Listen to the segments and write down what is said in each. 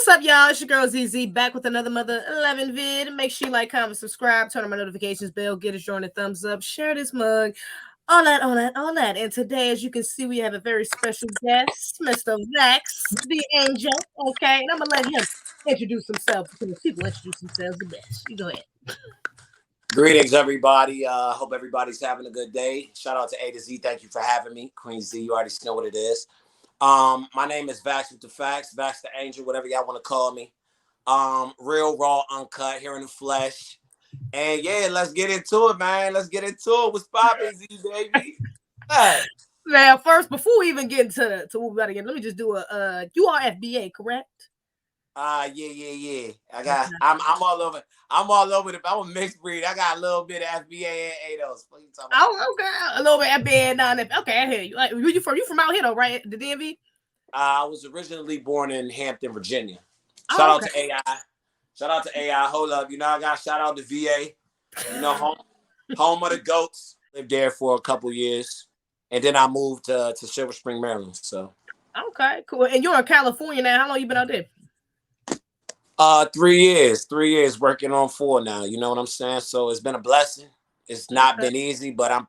What's up, y'all? It's your girl Zeze back with another Mother 11 vid. Make sure you like, comment, subscribe, turn on my notifications bell, get us join a thumbs up, share this mug, all that. And today, as you can see, we have a very special guest, Mr. Vax The Angel. Okay, and I'm gonna let him introduce himself because people introduce themselves the best. You go ahead. Greetings, everybody. Hope everybody's having a good day. Shout out to A to Z. Thank you for having me. Queen Z, you already know what it is. My name is Vax with the Facts, Vax The Angel, whatever y'all want to call me. Real, raw, uncut, here in the flesh. And yeah, let's get into it, man. Let's get into it. What's poppin', Z, baby? Hey. Now, first, before we even get into what we got to get, let me just do you are FBA, correct? Yeah. I'm all over. I'm all over the. I'm a mixed breed. I got a little bit of FBA and ADOS. What you talking about? Oh, okay. A little bit FBA and non-FBA. Okay, I hear you. Like, you from out here though, right? The DMV? I was originally born in Hampton, Virginia. Shout out to AI. Shout out to AI. Hold up. You know, I got shout out to VA. You know, home of the GOATs. Lived there for a couple years. And then I moved to Silver Spring, Maryland. So okay, cool. And you're in California now. How long you been out there? 3 years. 3 years working on 4 now. You know what I'm saying? So it's been a blessing. It's not been easy, but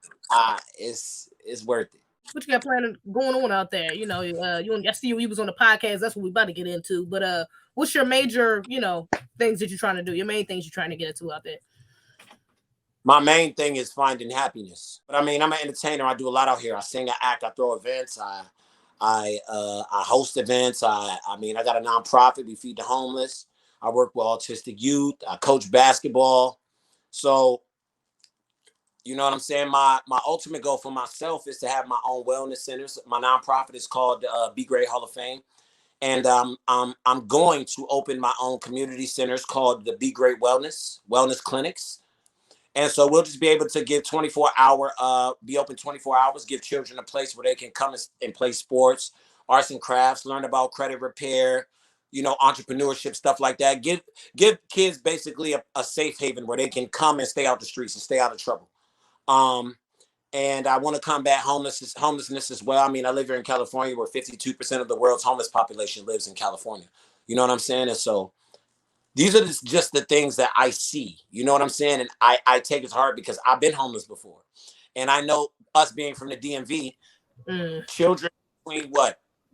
it's worth it. What you got planning going on out there? You know, I see you was on the podcast. That's what we about to get into. But what's your major, things that you're trying to do? Your main things you're trying to get into out there? My main thing is finding happiness. But I mean, I'm an entertainer. I do a lot out here. I sing, I act, I throw events. I host events. I got a nonprofit. We feed the homeless. I work with autistic youth. I coach basketball. So, you know what I'm saying? My ultimate goal for myself is to have my own wellness centers. My nonprofit is called Be Great Hall of Fame. And I'm going to open my own community centers called the Be Great Wellness Clinics. And so we'll just be able to give be open 24 hours, give children a place where they can come and play sports, arts and crafts, learn about credit repair, entrepreneurship, stuff like that. Give kids basically a safe haven where they can come and stay out the streets and stay out of trouble. And I want to combat homelessness as well. I mean, I live here in California where 52% of the world's homeless population lives in California. You know what I'm saying? And so these are just the things that I see. You know what I'm saying? And I take it hard because I've been homeless before. And I know us being from the DMV, children between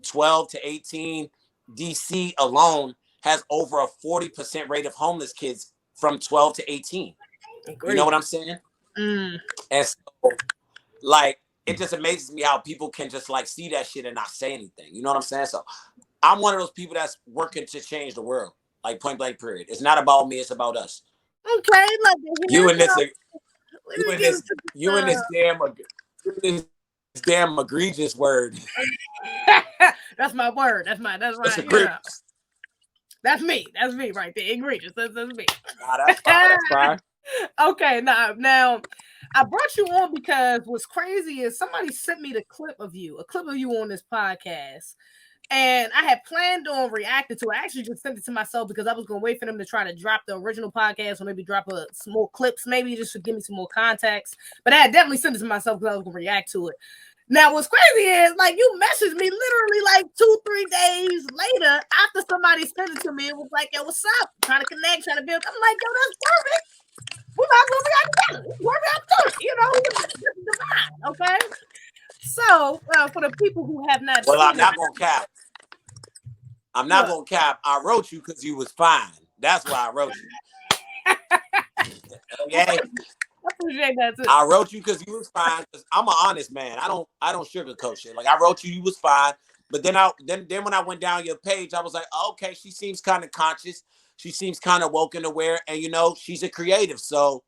12 to 18, DC alone has over a 40% rate of homeless kids from 12 to 18. Agreed. You know what I'm saying? And so, it just amazes me how people can just see that shit and not say anything. You know what I'm saying? So I'm one of those people that's working to change the world. Point blank period. It's not about me, it's about us. Okay, you and this damn egregious word. That's my word. That's right. That's me. That's me right there. Egregious. That's me. That's fine. That's fine. Okay, now I brought you on because what's crazy is somebody sent me a clip of you on this podcast. And I had planned on reacting to it. I actually just sent it to myself because I was going to wait for them to try to drop the original podcast or maybe drop some more clips, maybe just to give me some more context. But I had definitely sent it to myself because I was going to react to it. Now, what's crazy is, you messaged me literally 2-3 days later after somebody sent it to me. It was like, yo, what's up? Trying to connect, trying to build. I'm like, yo, that's perfect. We might as well react together. Work out to it. This is divine, okay? So, for the people who have not seen I'm not going to cap. I'm not going to cap. I wrote you because you was fine. That's why I wrote you. Okay? I appreciate that too. I wrote you because you was fine. Cause I'm an honest man. I don't sugarcoat shit. I wrote you was fine. But then when I went down your page, I was like, oh, okay, she seems kind of conscious. She seems kind of woke and aware. And she's a creative. So,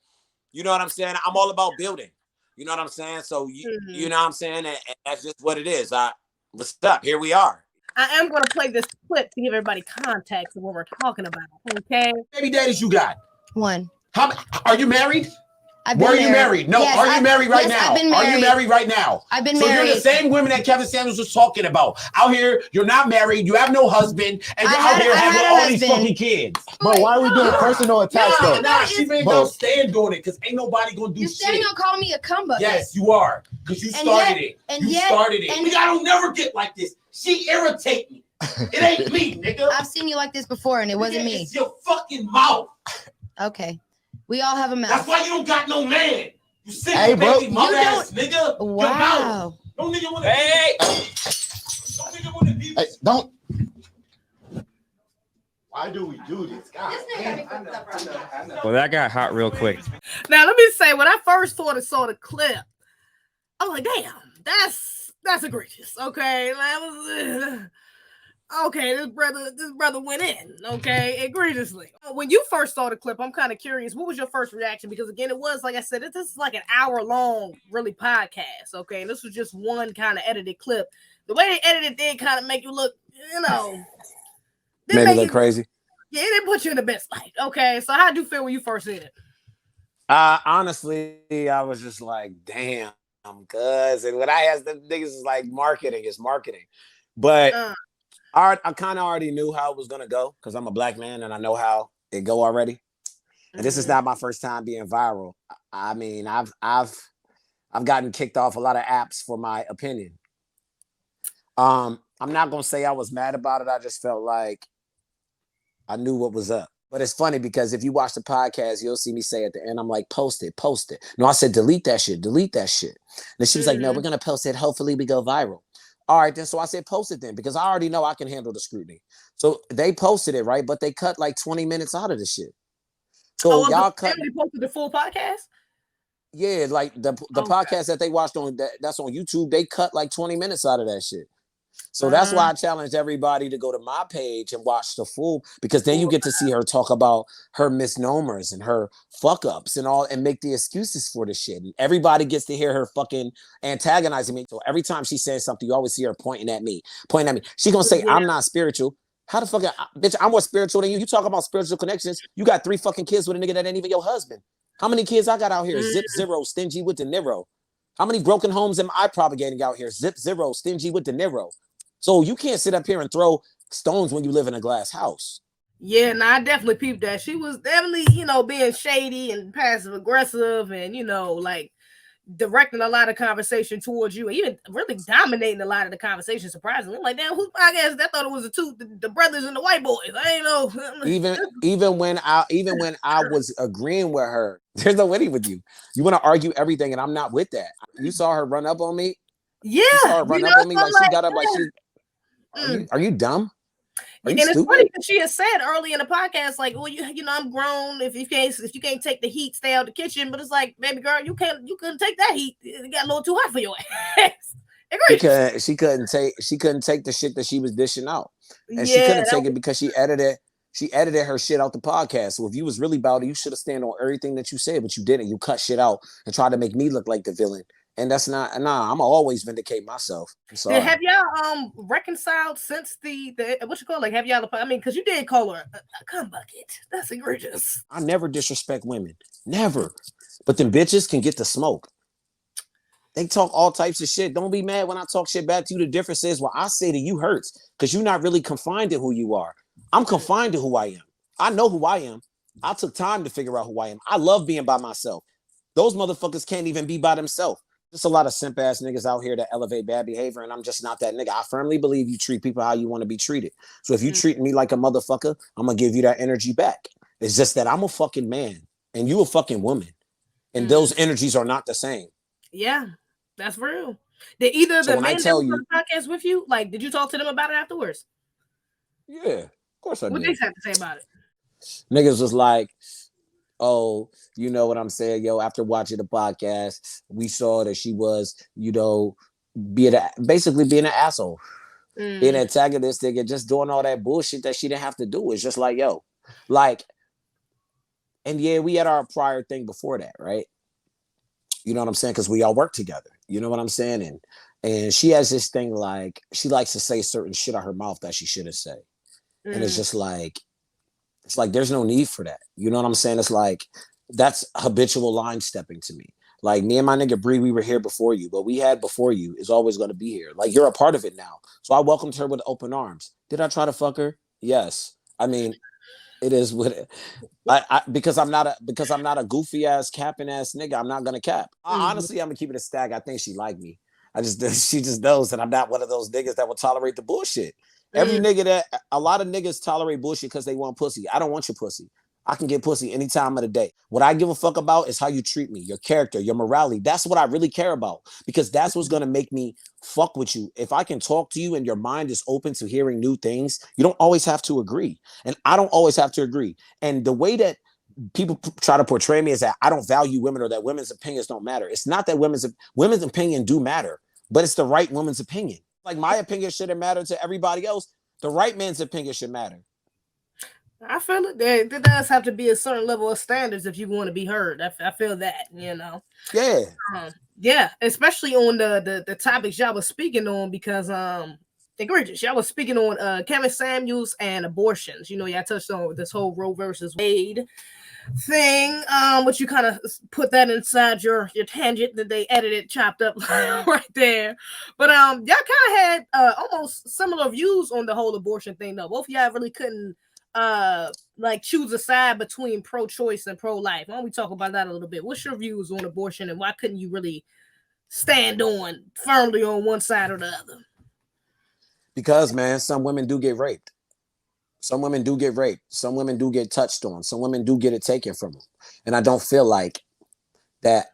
you know what I'm saying? I'm all about building. You know what I'm saying? So, you know what I'm saying? And that's just what it is. What's up? Here we are. I am going to play this clip to give everybody context of what we're talking about, okay? Baby daddies you got? 1. How are you married? Were you married? No, yes, are you married right now? I've been married. Are you married right now? I've been married. So married. you're the same women that Kevin Samuels was talking about. Out here, you're not married, you have no husband, and you're out here having all these fucking kids. Bro, why are we doing personal attacks though? Nah, she ain't gonna stand doing it because ain't nobody gonna do you're shit. You're standing on calling me a cum bucket. Yes, you are. Because you started it. You started it. I don't never get like this. She irritates me. It ain't me, nigga. I've seen you like this before, and it wasn't me. It's your fucking mouth. Okay. We all have a mouth. That's why you don't got no man. You sick, hey, bro. baby mother ass nigga. Wow. No nigga wanna. Hey. No nigga wanna be. Hey, don't. Why do we do this? God, Well, that got hot real quick. Now let me say, when I first saw the clip, I'm like, damn, that's egregious. Okay, that was okay. This brother went in. Okay, egregiously. When you first saw the clip, I'm kind of curious. What was your first reaction? Because again, it was like I said, this is like an hour-long, really podcast. Okay, and this was just one kind of edited clip. The way they edited did kind of make you look, Made me look crazy. Yeah, it didn't put you in the best light. Okay, so how did you feel when you first seen it? Honestly, I was just like, damn, cuz. And what I asked the niggas is like, marketing is marketing. But I kind of already knew how it was gonna go because I'm a black man and I know how it go already. And this is not my first time being viral. I mean, I've gotten kicked off a lot of apps for my opinion. I'm not gonna say I was mad about it. I just felt like I knew what was up. But it's funny because if you watch the podcast, you'll see me say at the end, I'm like, post it. No, I said, delete that shit. And she was like, no, we're going to post it. Hopefully we go viral. All right, then. So I said, post it then, because I already know I can handle the scrutiny. So they posted it, right? But they cut like 20 minutes out of the shit. So y'all cut. They posted the full podcast? Yeah, like the podcast that they watched that's on YouTube, they cut like 20 minutes out of that shit. So that's why I challenge everybody to go to my page and watch the full, because then you get to see her talk about her misnomers and her fuck ups and all, and make the excuses for the shit. And everybody gets to hear her fucking antagonizing me. So every time she says something, you always see her pointing at me. She gonna say, I'm not spiritual. How the fuck, bitch, I'm more spiritual than you. You talk about spiritual connections. You got 3 fucking kids with a nigga that ain't even your husband. How many kids I got out here? Zip zero, stingy with De Niro. How many broken homes am I propagating out here? Zip zero, stingy with De Niro. So you can't sit up here and throw stones when you live in a glass house. Yeah, I definitely peeped that. She was definitely, being shady and passive aggressive and, like directing a lot of conversation towards you and even really dominating a lot of the conversation, surprisingly. I'm like, damn, whose podcast? I thought it was the brothers and the white boys. I ain't know. even when I was agreeing with her, there's no winning with you. You want to argue everything, and I'm not with that. You saw her run up on me. Yeah, you saw her run up on me like she got up like she. Are you dumb? And it's funny because she has said early in the podcast, like, well, I'm grown. If you can't take the heat, stay out the kitchen. But it's like, baby girl, you couldn't take that heat. It got a little too hot for your ass. Because she couldn't take the shit that she was dishing out, and she couldn't take it because she edited her shit out the podcast. So if you was really about it, you should have stand on everything that you said, but you didn't. You cut shit out and tried to make me look like the villain. And that's not, I'm always vindicate myself. Have y'all reconciled since the what you call, like, have y'all, I mean, because you did call her a cum bucket. That's egregious. I never disrespect women. Never. But them bitches can get the smoke. They talk all types of shit. Don't be mad when I talk shit back to you. The difference is what I say to you hurts because you're not really confined to who you are. I'm confined to who I am. I know who I am. I took time to figure out who I am. I love being by myself. Those motherfuckers can't even be by themselves. There's a lot of simp ass niggas out here that elevate bad behavior, and I'm just not that nigga. I firmly believe you treat people how you want to be treated. So if you treat me like a motherfucker, I'm gonna give you that energy back. It's just that I'm a fucking man and you a fucking woman, and those energies are not the same. Yeah, that's real. Did either of the men that were on the podcast with you, like, did you talk to them about it afterwards? Yeah, of course I did. What they have to say about it? Niggas was like, oh, you know what I'm saying? Yo, after watching the podcast, we saw that she was, basically being an asshole, being antagonistic and just doing all that bullshit that she didn't have to do. It's just like, yo, like, and yeah, we had our prior thing before that, right? You know what I'm saying? Because we all work together. You know what I'm saying? And she has this thing, like, she likes to say certain shit out her mouth that she shouldn't say. And it's just like, there's no need for that. You know what I'm saying? It's like, that's habitual line stepping to me. Like, me and my nigga Bree, we were here before you. What we had before you is always going to be here. Like, you're a part of it now. So I welcomed her with open arms. Did I try to fuck her? Yes. I mean, it is what it, because I'm not a goofy ass capping ass nigga. I'm not gonna cap. Honestly, I'm gonna keep it a stack. I think she like me. She just knows that I'm not one of those niggas that will tolerate the bullshit. Every nigga that a lot of niggas tolerate bullshit because they want pussy. I don't want your pussy. I can get pussy any time of the day. What I give a fuck about is how you treat me, your character, your morality. That's what I really care about because that's what's gonna make me fuck with you. If I can talk to you and your mind is open to hearing new things, you don't always have to agree. And I don't always have to agree. And the way that people try to portray me as that I don't value women or that women's opinions don't matter. It's not that women's opinion do matter, but it's the right woman's opinion. Like my opinion shouldn't matter to everybody else. The right man's opinion should matter. I feel it. There does have to be a certain level of standards if you want to be heard. I feel that, you know. Yeah. Yeah, especially on the topics y'all was speaking on because egregious. Y'all was speaking on Kevin Samuels and abortions. You know, y'all touched on this whole Roe versus Wade thing, which you kind of put that inside your tangent that they edited, chopped up right there. But y'all kind of had almost similar views on the whole abortion thing, though. Both of y'all really couldn't like choose a side between pro-choice and pro-life. Why don't we talk about that a little bit? What's your views on abortion, and why couldn't you really stand on firmly on one side or the other? Because, man, some women do get raped. Some women do get raped. Some women do get touched on. Some women do get it taken from them. And I don't feel like that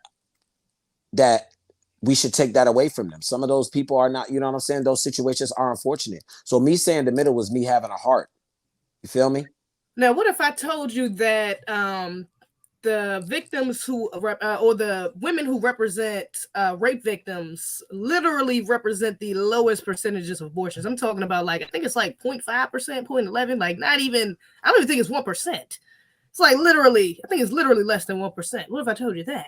we should take that away from them. Some of those people are not, you know what I'm saying? Those situations are unfortunate. So me saying the middle was me having a heart. You feel me? Now, what if I told you that the victims who or the women who represent rape victims literally represent the lowest percentages of abortions? I'm talking about, like, I think it's like 0.5%, 0.11, like not even, I don't even think it's 1%. It's like literally, I think it's literally less than 1%. What if I told you that?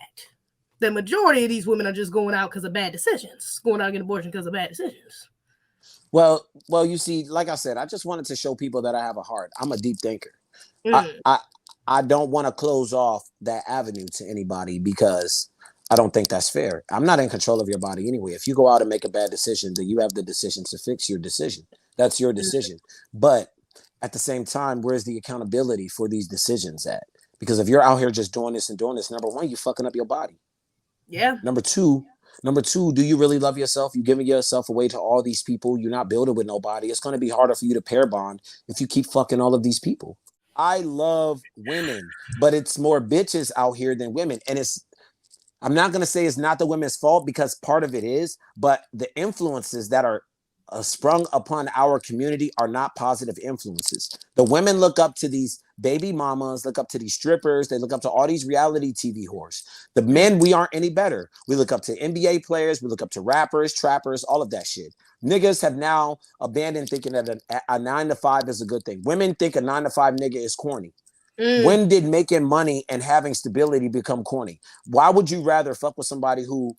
The majority of these women are just going out because of bad decisions, going out and getting abortion because of bad decisions. Well, you see, like I said, I just wanted to show people that I have a heart. I'm a deep thinker. I don't want to close off that avenue to anybody because I don't think that's fair. I'm not in control of your body anyway. If you go out and make a bad decision, then you have the decision to fix your decision. That's your decision. But at the same time, where's the accountability for these decisions at? Because if you're out here just doing this and doing this, number one, you're fucking up your body. Yeah. Number two, do you really love yourself? You're giving yourself away to all these people. You're not building with nobody. It's going to be harder for you to pair bond if you keep fucking all of these people. I love women, but it's more bitches out here than women. And I'm not going to say it's not the women's fault because part of it is, but the influences that are sprung upon our community are not positive influences. The women look up to these baby mamas, look up to these strippers. They look up to all these reality TV whores. The men, we aren't any better. We look up to NBA players. We look up to rappers, trappers, all of that shit. Niggas have now abandoned thinking that a 9 to 5 is a good thing. Women think a 9 to 5 nigga is corny. When did making money and having stability become corny? Why would you rather fuck with somebody who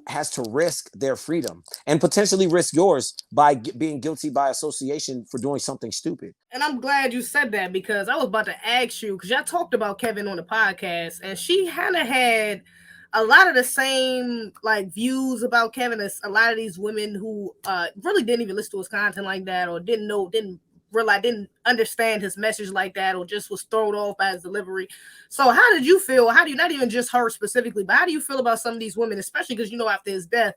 has to risk their freedom and potentially risk yours by being guilty by association for doing something stupid? And I'm glad you said that because I was about to ask you, because y'all talked about Kevin on the podcast, and she kind of had a lot of the same like views about Kevin as a lot of these women who really didn't even listen to his content like that, or didn't understand his message like that, or just was thrown off by his delivery. So how did you feel? How do you, not even just her specifically, but how do you feel about some of these women, especially because, you know, after his death,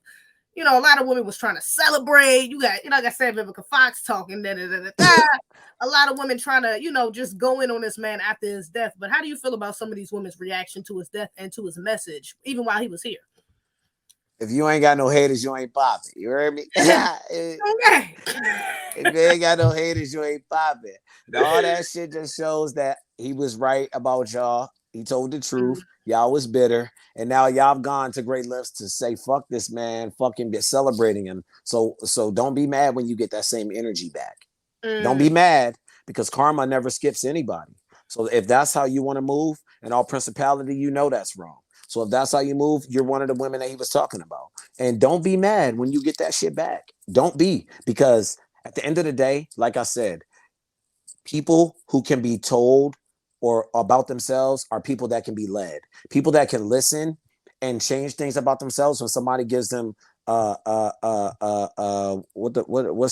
you know, a lot of women was trying to celebrate. You got, you know, like I said, Vivica Fox talking, a lot of women trying to, you know, just go in on this man after his death. But how do you feel about some of these women's reaction to his death and to his message, even while he was here? If you ain't got no haters, you ain't popping. You heard me? Okay. If you ain't got no haters, you ain't popping. All that shit just shows that he was right about y'all. He told the truth. Y'all was bitter. And now y'all have gone to great lengths to say, fuck this man, fucking be celebrating him. So don't be mad when you get that same energy back. Don't be mad, because karma never skips anybody. So if that's how you want to move, in all principality, you know that's wrong. So if that's how you move, you're one of the women that he was talking about. And don't be mad when you get that shit back. Don't be, because at the end of the day, like I said, people who can be told or about themselves are people that can be led. People that can listen and change things about themselves when somebody gives them what's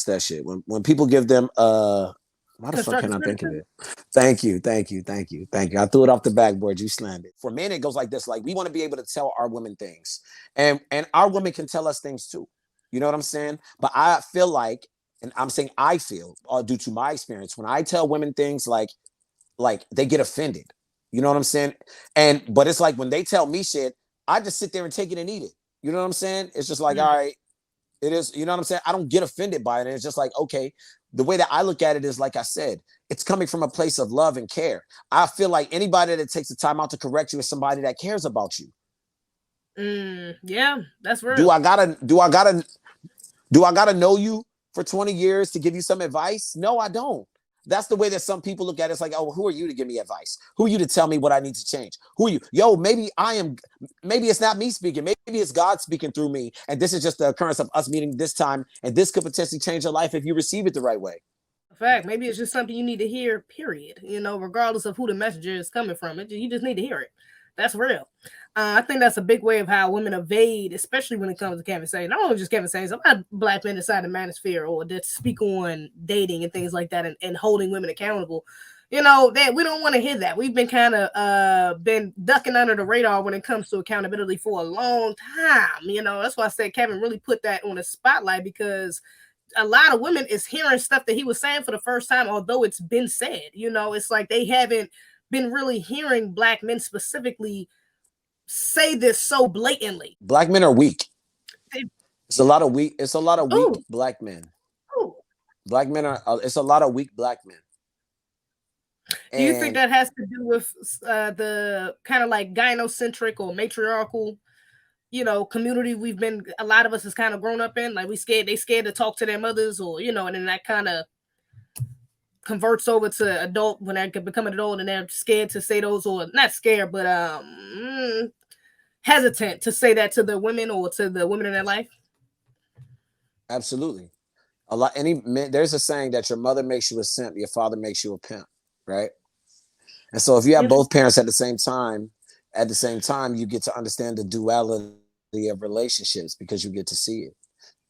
that shit? When people give them why the fuck can I think of it? Thank you. I threw it off the backboard. You slammed it. For men, it goes like this. Like, we want to be able to tell our women things. And our women can tell us things too. You know what I'm saying? But I feel like and I'm saying I feel, due to my experience, when I tell women things like they get offended. You know what I'm saying? But it's like when they tell me shit, I just sit there and take it and eat it. You know what I'm saying? It's just like, all right, it is, you know what I'm saying? I don't get offended by it. And it's just like, okay, the way that I look at it is, like I said, it's coming from a place of love and care. I feel like anybody that takes the time out to correct you is somebody that cares about you. Yeah, that's real. Do I gotta know you for 20 years to give you some advice? No, I don't. That's the way that some people look at it. It's like, oh, who are you to give me advice? Who are you to tell me what I need to change? Who are you? Yo, maybe it's not me speaking. Maybe it's God speaking through me. And this is just the occurrence of us meeting this time. And this could potentially change your life if you receive it the right way. In fact, maybe it's just something you need to hear, period. Regardless of who the messenger is coming from, you just need to hear it. That's real. I think that's a big way of how women evade, especially when it comes to conversation. Not only just conversations, a lot of black men inside the manosphere or that speak on dating and things like that and holding women accountable. That we don't want to hear that. We've been kind of been ducking under the radar when it comes to accountability for a long time. That's why I said Kevin really put that on the spotlight, because a lot of women is hearing stuff that he was saying for the first time, although it's been said. It's like they haven't been really hearing black men specifically say this so blatantly. Black men are weak. It's a lot of weak black men. Ooh. Black men are. It's a lot of weak black men. Do you think that has to do with the kind of like gynocentric or matriarchal, community a lot of us has kind of grown up in? Like they scared to talk to their mothers, or and then that kind of converts over to adult when they become an adult, and they're scared to say those, or not scared, but hesitant to say that to the women or to the women in their life. Absolutely. There's a saying that your mother makes you a simp, your father makes you a pimp, right? And so if you have both parents at the same time, you get to understand the duality of relationships because you get to see it.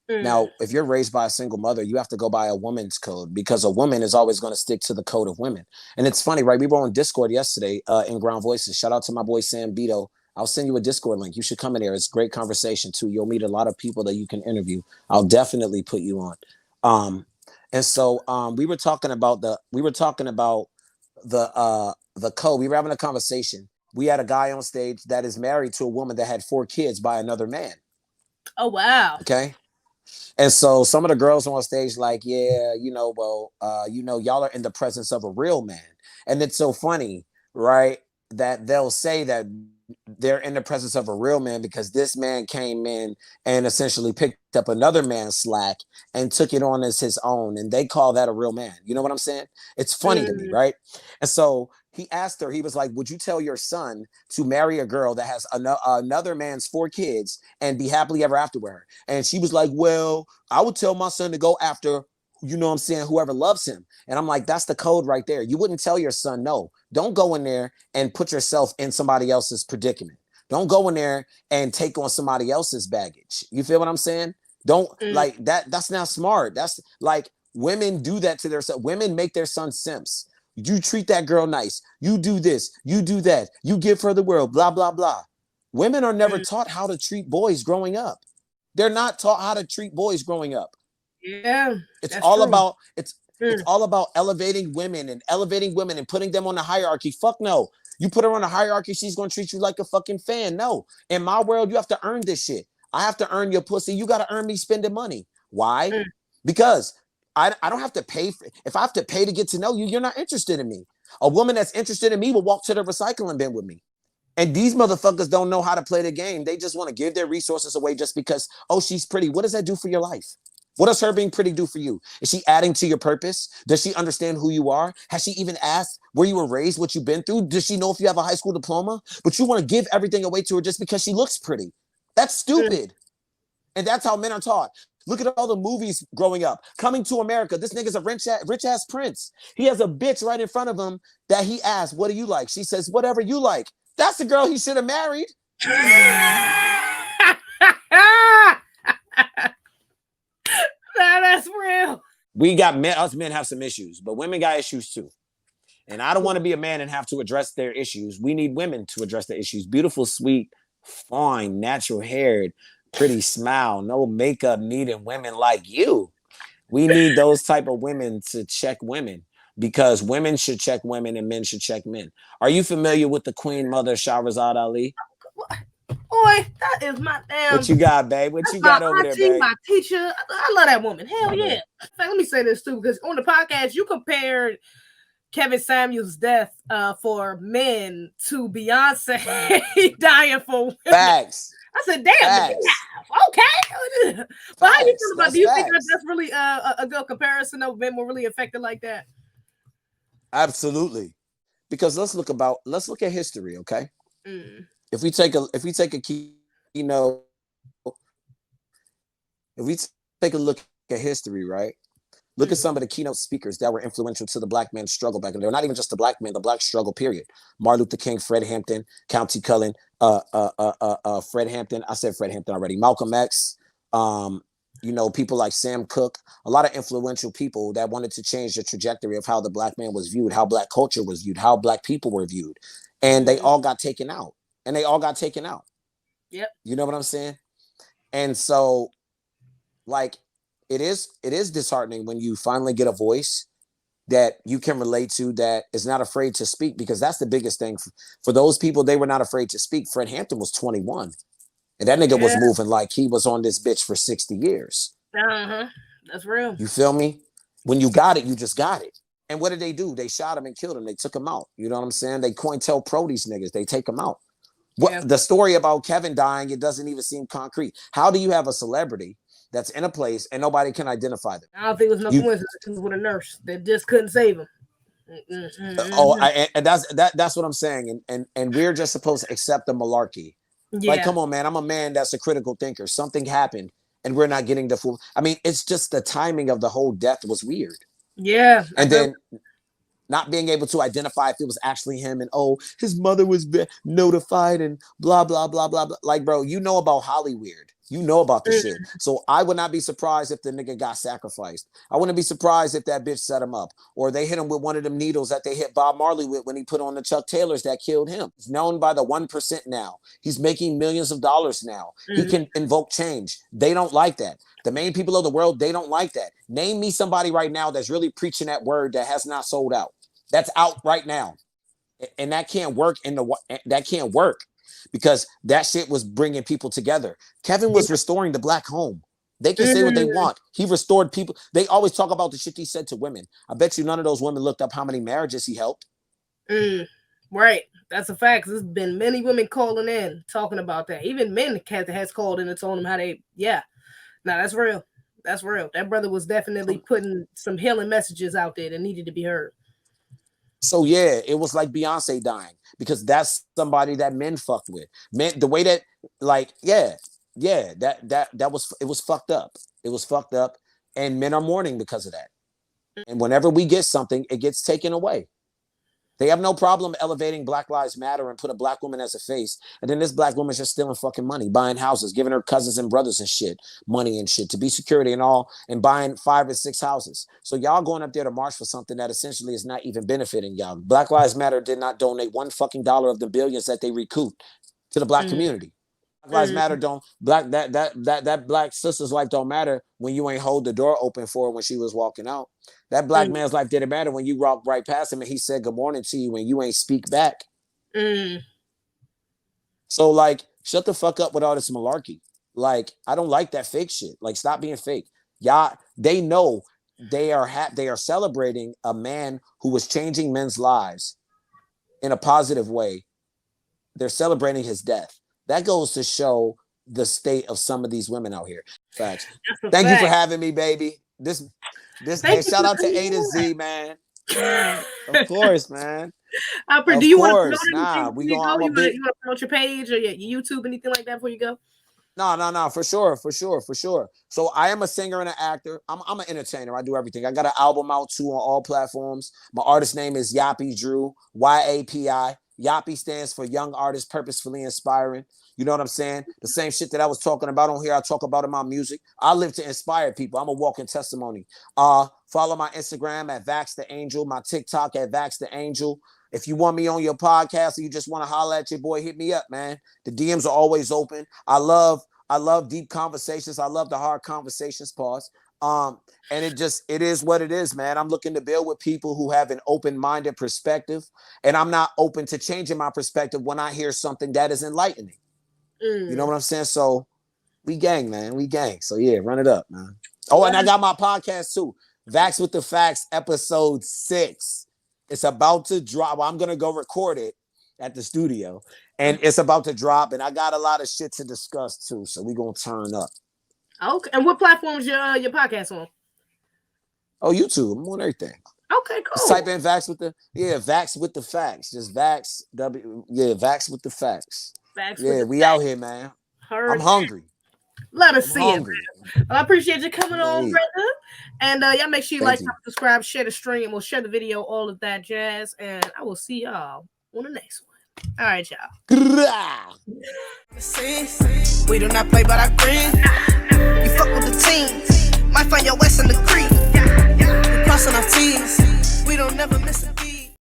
Now, if you're raised by a single mother, you have to go by a woman's code, because a woman is always going to stick to the code of women. And it's funny, right? We were on Discord yesterday in Ground Voices. Shout out to my boy Sam Beto. I'll send you a Discord link. You should come in there. It's great conversation too. You'll meet a lot of people that you can interview. I'll definitely put you on. And so we were talking about the code. We were having a conversation. We had a guy on stage that is married to a woman that had 4 kids by another man. Oh, wow. Okay. And so some of the girls on stage like, yeah, y'all are in the presence of a real man. And it's so funny, right, that they'll say that they're in the presence of a real man because this man came in and essentially picked up another man's slack and took it on as his own. And they call that a real man. You know what I'm saying? It's funny to me, right? And so he asked her, he was like, would you tell your son to marry a girl that has another man's 4 kids and be happily ever after with her? And she was like, well, I would tell my son to go after, whoever loves him. And I'm like, that's the code right there. You wouldn't tell your son, no, don't go in there and put yourself in somebody else's predicament. Don't go in there and take on somebody else's baggage. You feel what I'm saying? Don't like that. That's not smart. That's like women do that to their son. Women make their sons simps. You treat that girl nice. You do this. You do that. You give her the world. Blah, blah, blah. Women are never taught how to treat boys growing up. They're not taught how to treat boys growing up. Yeah. It's all about elevating women and putting them on a hierarchy. Fuck no. You put her on a hierarchy, she's gonna treat you like a fucking fan. No. In my world, you have to earn this shit. I have to earn your pussy. You gotta earn me spending money. Why? Because I don't have to pay for it. If I have to pay to get to know you, you're not interested in me. A woman that's interested in me will walk to the recycling bin with me. And these motherfuckers don't know how to play the game. They just want to give their resources away just because, oh, she's pretty. What does that do for your life? What does her being pretty do for you? Is she adding to your purpose? Does she understand who you are? Has she even asked where you were raised, what you've been through? Does she know if you have a high school diploma? But you want to give everything away to her just because she looks pretty. That's stupid. And that's how men are taught. Look at all the movies growing up. Coming to America, this nigga's a rich-ass prince. He has a bitch right in front of him that he asks, what do you like? She says, whatever you like. That's the girl he should have married. That's real. We got men, us men have some issues, but women got issues too. And I don't want to be a man and have to address their issues. We need women to address their issues. Beautiful, sweet, fine, natural haired, pretty smile, no makeup needing women like you. We need those type of women to check women because women should check women and men should check men. Are you familiar with the Queen Mother Shahrazad Ali? Boy, that is my damn. What you got, babe? What you got over there, babe? My teacher. I love that woman. Hell yeah. In fact, let me say this too, because on the podcast you compared Kevin Samuel's death for men to Beyonce dying for women. Facts. I said, damn, okay. But how you feel about? Do you think that's really a good comparison of men were really affected like that? Absolutely, because let's look at history, okay? If we take a look at history, right? Look at some of the keynote speakers that were influential to the black man's struggle back then. They're not even just the black man, the black struggle, period. Martin Luther King, Fred Hampton, County Cullen, Fred Hampton. I said Fred Hampton already. Malcolm X, people like Sam Cooke, a lot of influential people that wanted to change the trajectory of how the black man was viewed, how black culture was viewed, how black people were viewed. And they all got taken out. Yep. You know what I'm saying? And so, like, it is disheartening when you finally get a voice that you can relate to that is not afraid to speak, because that's the biggest thing for those people. They were not afraid to speak. Fred Hampton was 21 and that nigga was moving like he was on this bitch for 60 years. That's real. You feel me? When you got it, you just got it. And what did they do? They shot him and killed him. They took him out. You know what I'm saying? They COINTELPRO these niggas. They take him out. The story about Kevin dying, it doesn't even seem concrete. How do you have a celebrity that's in a place and nobody can identify them? I don't think it was no coincidence with a nurse that just couldn't save him. And that's what I'm saying. And we're just supposed to accept the malarkey. Yeah. Like, come on, man. I'm a man that's a critical thinker. Something happened and we're not getting the full. I mean, it's just the timing of the whole death was weird. Yeah. And then not being able to identify if it was actually him, and his mother was notified and blah, blah, blah, blah, blah. Like, bro, you know about Hollywood. You know about the shit. So I would not be surprised if the nigga got sacrificed. I wouldn't be surprised if that bitch set him up, or they hit him with one of them needles that they hit Bob Marley with when he put on the Chuck Taylors that killed him. He's known by the 1% now. He's making millions of dollars now. He can invoke change. They don't like that. The main people of the world, they don't like that. Name me somebody right now that's really preaching that word that has not sold out. That's out right now. And that can't work because that shit was bringing people together. Kevin was restoring the black home. They can say what they want. He restored people. They always talk about the shit he said to women. I bet you none of those women looked up how many marriages he helped. Right. That's a fact. There's been many women calling in talking about that. Even men has called in and told them how they, that's real. That's real. That brother was definitely putting some healing messages out there that needed to be heard. So yeah, it was like Beyonce dying, because that's somebody that men fucked with. Men, the way that, like, that was fucked up. It was fucked up, and men are mourning because of that. And whenever we get something, it gets taken away. They have no problem elevating Black Lives Matter and put a black woman as a face. And then this black woman's just stealing fucking money, buying houses, giving her cousins and brothers and shit, money and shit to be security and all, and buying 5 or 6 houses. So y'all going up there to march for something that essentially is not even benefiting y'all. Black Lives Matter did not donate $1 of the billions that they recouped to the black community. Black Lives Matter that black sister's life don't matter when you ain't hold the door open for her when she was walking out. That black man's life didn't matter when you walked right past him and he said good morning to you and you ain't speak back. So, like, shut the fuck up with all this malarkey. Like, I don't like that fake shit. Like, stop being fake. Y'all, they know they are celebrating a man who was changing men's lives in a positive way. They're celebrating his death. That goes to show the state of some of these women out here. Facts. Thank you for having me, baby. Hey, shout out to A to Z, man. Of course, man. Do you want to you want to promote your page or your YouTube, anything like that before you go? No, for sure. So I am a singer and an actor. I'm an entertainer. I do everything. I got an album out too on all platforms. My artist name is Yappy Drew, YAPI. Yappy stands for Young Artist Purposefully Inspiring. You know what I'm saying? The same shit that I was talking about on here, I talk about in my music. I live to inspire people. I'm a walking testimony. Follow my Instagram at Vax The Angel, my TikTok at Vax The Angel. If you want me on your podcast or you just want to holler at your boy, hit me up, man. The DMs are always open. I love deep conversations. I love the hard conversations, pause. And it is what it is, man. I'm looking to build with people who have an open-minded perspective, and I'm not open to changing my perspective when I hear something that is enlightening. You know what I'm saying? So we gang, man. We gang. So yeah, run it up, man. Oh, and I got my podcast too. Vax with the Facts, episode 6. It's about to drop. Well, I'm gonna go record it at the studio, and it's about to drop. And I got a lot of shit to discuss too. So we gonna turn up. Okay. And what platform is your podcast on? Oh, YouTube. I'm on everything. Okay, cool. Just type in Vax with the Facts. Just Vax Vax with the Facts. We out here, man. I'm hungry. Let us see it. Well, I appreciate you coming on, brother. And y'all make sure you like, subscribe, share the stream, or share the video, all of that jazz. And I will see y'all on the next one. All right, y'all. We do not play, but I green. You fuck with the team. Might find your West in the creek. We crossing our T's. We don't never miss a beat.